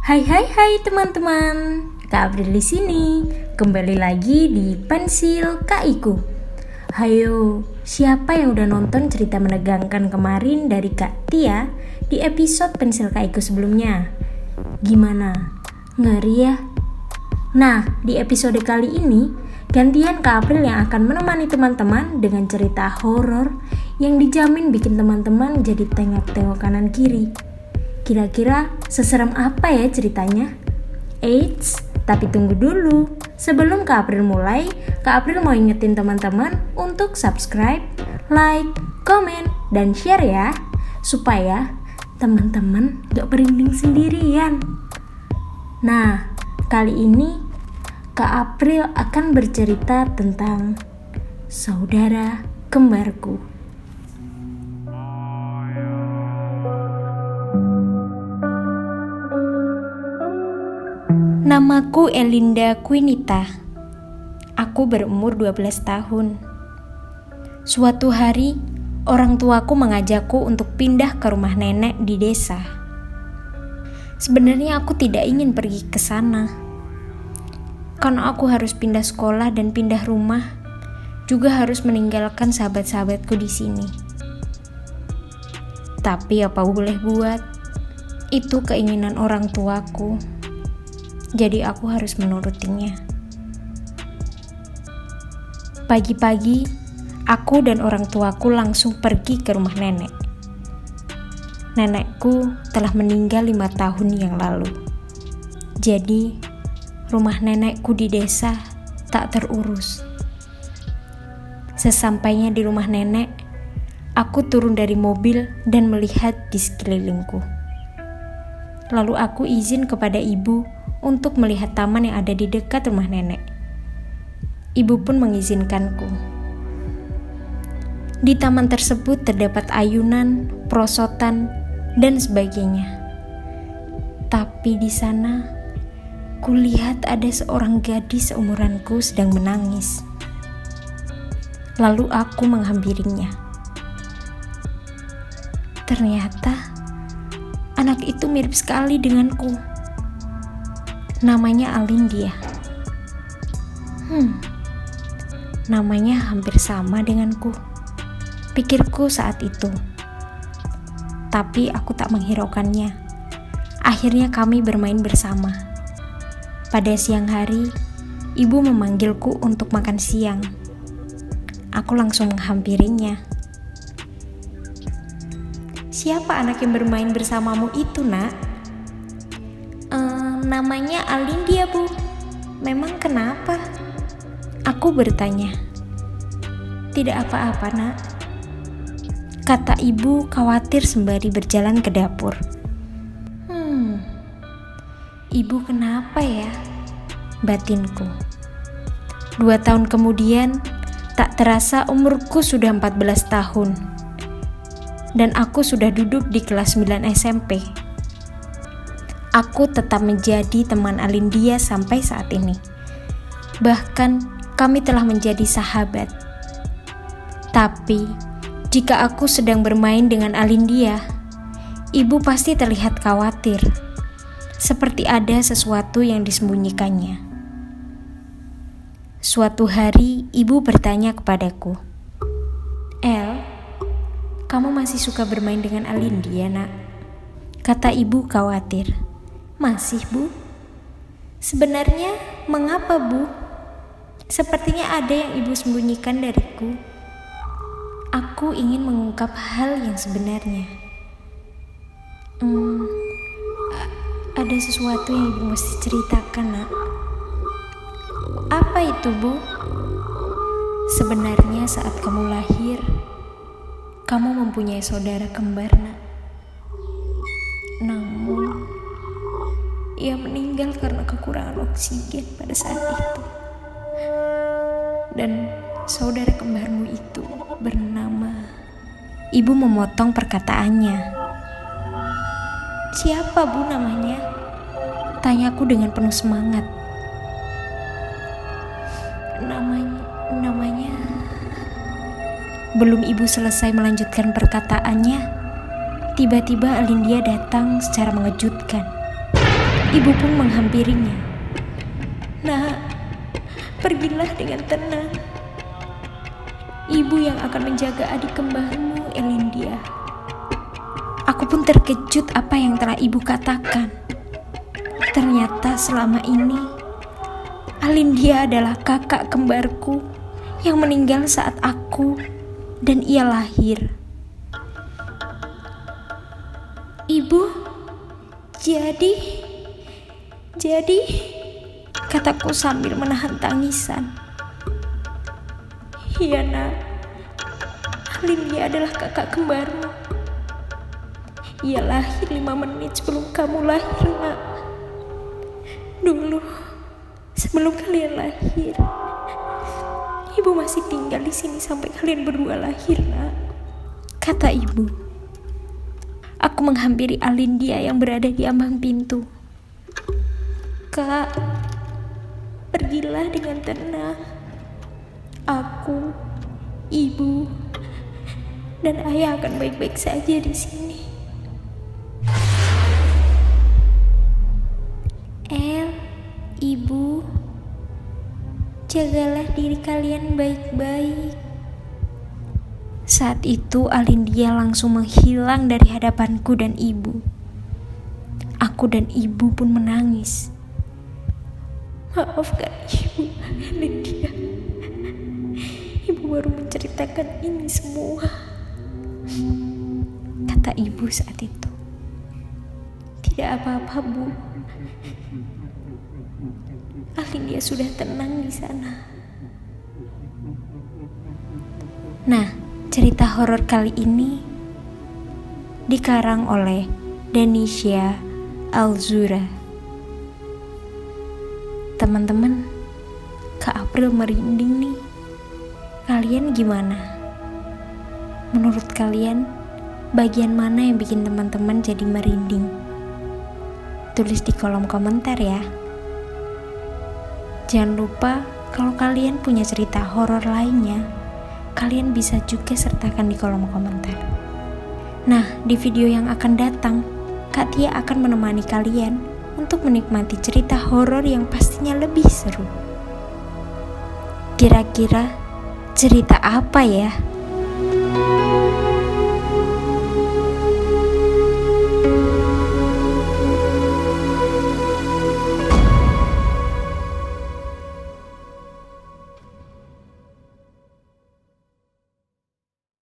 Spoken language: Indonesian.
Hai teman-teman, Kak April di sini. Kembali lagi di Pensil Kaiku. Hayo, siapa yang udah nonton cerita menegangkan kemarin dari Kak Tia di episode Pensil Kaiku sebelumnya? Gimana? Ngeri ya? Nah, di episode kali ini gantian Kak April yang akan menemani teman-teman dengan cerita horor yang dijamin bikin teman-teman jadi tengok-tengok kanan kiri. Kira-kira seserem apa ya ceritanya? Eits, tapi tunggu dulu. Sebelum Kak April mulai, Kak April mau ingetin teman-teman untuk subscribe, like, komen, dan share ya. Supaya teman-teman gak merinding sendirian. Nah, kali ini Kak April akan bercerita tentang saudara kembarku. Namaku Elinda Quinita. Aku berumur 12 tahun. Suatu hari, orang tuaku mengajakku untuk pindah ke rumah nenek di desa. Sebenarnya aku tidak ingin pergi ke sana. Karena aku harus pindah sekolah dan pindah rumah, juga harus meninggalkan sahabat-sahabatku di sini. Tapi apa boleh buat, itu keinginan orang tuaku. Jadi aku harus menurutinya. Pagi-pagi, aku dan orang tuaku langsung pergi ke rumah nenek. Nenekku telah meninggal 5 tahun yang lalu. Jadi, rumah nenekku di desa tak terurus. Sesampainya di rumah nenek, aku turun dari mobil dan melihat di sekelilingku. Lalu aku izin kepada ibu untuk melihat taman yang ada di dekat rumah nenek. Ibu pun mengizinkanku. Di taman tersebut terdapat ayunan, perosotan, dan sebagainya. Tapi di sana, kulihat ada seorang gadis seumuranku sedang menangis. Lalu aku menghampirinya. Ternyata, anak itu mirip sekali denganku. Namanya Alindia. Namanya hampir sama denganku, pikirku saat itu. Tapi aku tak menghiraukannya. Akhirnya kami bermain bersama. Pada siang hari, ibu memanggilku untuk makan siang. Aku langsung menghampirinya. "Siapa anak yang bermain bersamamu itu, Nak?" Namanya Alindia, Bu. Memang kenapa? Aku bertanya. "Tidak apa-apa, Nak," kata ibu khawatir sembari berjalan ke dapur. Ibu kenapa ya? Batinku. 2 tahun kemudian, tak terasa umurku sudah 14 tahun. Dan aku sudah duduk di kelas 9 SMP. Aku tetap menjadi teman Alindia sampai saat ini. Bahkan kami telah menjadi sahabat. Tapi jika aku sedang bermain dengan Alindia, ibu pasti terlihat khawatir, seperti ada sesuatu yang disembunyikannya. Suatu hari ibu bertanya kepadaku, "El, kamu masih suka bermain dengan Alindia, Nak?" Kata ibu khawatir. "Masih, Bu." "Sebenarnya mengapa, Bu? Sepertinya ada yang ibu sembunyikan dariku." Aku ingin mengungkap hal yang sebenarnya. Ada sesuatu yang ibu mesti ceritakan, Nak." "Apa itu, Bu?" "Sebenarnya saat kamu lahir, kamu mempunyai saudara kembar, Nak. Namun, ia meninggal karena kekurangan oksigen pada saat itu. Dan saudara kembarmu itu bernama..." Ibu memotong perkataannya. "Siapa, Bu, namanya?" Tanyaku dengan penuh semangat. Namanya... Belum ibu selesai melanjutkan perkataannya, tiba-tiba Alindia datang secara mengejutkan. Ibu pun menghampirinya. "Nak, pergilah dengan tenang. Ibu yang akan menjaga adik kembarmu, Elindia." Aku pun terkejut apa yang telah ibu katakan. Ternyata selama ini Alindia adalah kakak kembarku yang meninggal saat aku dan ia lahir. "Ibu, jadi, kataku sambil menahan tangisan. "Iya nak, Alindia adalah kakak kembarmu. Ia lahir 5 menit sebelum kamu lahir, nak. Dulu, sebelum kalian lahir, ibu masih tinggal di sini sampai kalian berdua lahir, nak," kata ibu. Aku menghampiri Alindia yang berada di ambang pintu. "Kak, pergilah dengan tenang. Aku, ibu, dan ayah akan baik-baik saja di sini." "Ibu, jagalah diri kalian baik-baik." Saat itu Alindia langsung menghilang dari hadapanku dan ibu. Aku dan ibu pun menangis. "Maafkan ibu, Alindia. Ibu baru menceritakan ini semua," kata ibu saat itu. "Tidak apa-apa, Bu. Alindia sudah tenang di sana." Nah, cerita horor kali ini dikarang oleh Danisha Alzura. Teman-teman, Kak April merinding nih. Kalian gimana? Menurut kalian, bagian mana yang bikin teman-teman jadi merinding? Tulis di kolom komentar ya. Jangan lupa kalau kalian punya cerita horor lainnya, kalian bisa juga sertakan di kolom komentar. Nah, di video yang akan datang, Kak Tia akan menemani kalian untuk menikmati cerita horor yang pastinya lebih seru. Kira-kira cerita apa ya?